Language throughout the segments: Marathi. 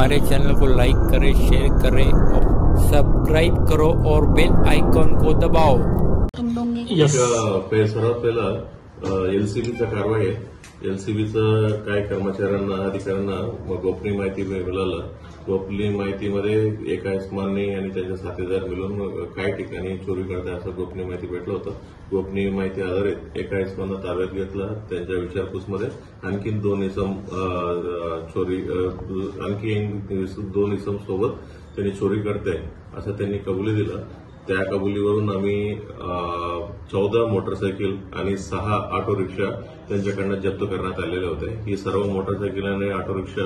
हमारे चैनल को लाइक करें, शेयर करें और सब्सक्राइब करो और बेल आइकॉन को दबाओ। सर्वात पहिला एलसीबीचा कारवाई आहे। एलसीबीचं काय कर्मचाऱ्यांना अधिकाऱ्यांना गोपनीय माहिती मिळालं। गोपनीय माहितीमध्ये एका इस्मानी आणि त्यांच्या साथीदार मिळून काही ठिकाणी चोरी करताय असं गोपनीय माहिती भेटलं होतं। गोपनीय माहिती आधारित एका इस्मांना ताब्यात घेतलं। त्यांच्या विचारपूसमध्ये आणखी दोन इसम सोबत त्यांनी चोरी करताय असं त्यांनी कबुली दिलं। त्या कबुलीवरून आम्ही 14 मोटरसायकल आणि 6 ऑटो रिक्षा त्यांच्याकडनं जप्त करण्यात आलेले होते। ही सर्व मोटरसायकल आणि ऑटो रिक्षा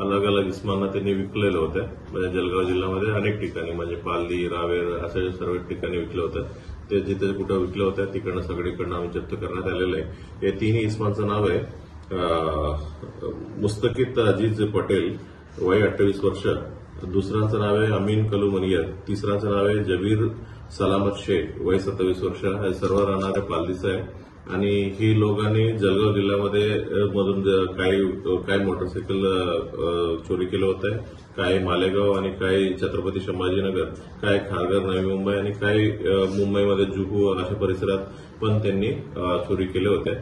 अलग अलग इस्मांना त्यांनी विकलेल्या होत्या। म्हणजे जळगाव जिल्ह्यामध्ये अनेक ठिकाणी म्हणजे पाली, रावेर अशा सर्व ठिकाणी विकल्या होत्या। ते जिथे कुठे विकल्या होत्या तिकडनं सगळीकडनं आम्ही जप्त करण्यात आलेलं आहे। या तिन्ही इस्मांचं नाव आहे मुस्तकित अजीज पटेल, वय 28 वर्ष। दुसऱ्याचं नाव आहे अमीन कलू मनियर। तिसऱ्याचं नाव आहे जबीर सलामत शेख, वय 27 वर्ष। हे सर्व राहणारे पालदीचं आहे आणि ही लोकांनी जळगाव जिल्ह्यामध्ये मधून काही मोटरसायकल चोरी केलं होतं। काही मालेगाव आणि काही छत्रपती संभाजीनगर, काही खारघर नवी मुंबई आणि काही मुंबईमध्ये जुहू अशा परिसरात पण त्यांनी चोरी केल्या होत्या।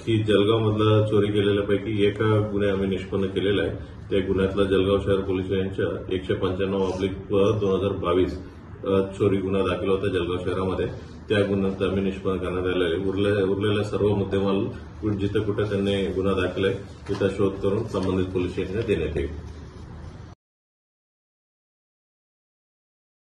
ही जळगावमधलं चोरी केलेल्यापैकी एक गुन्हे आम्ही निष्पन्न केलेला आहे। त्या गुन्ह्यातला जळगाव शहर पोलीस स्टेशनच्या 195/2022 चोरी गुन्हा दाखल होता जळगाव शहरामध्ये। त्या गुन्ह्यात आम्ही निष्पन्न करण्यात आलेले आहे। उरलेल्या सर्व मुद्देमाल जिथे कुठे त्यांनी गुन्हा दाखल आहे तिथं शोध करून संबंधित पोलीस स्टेशनला देण्यात येईल।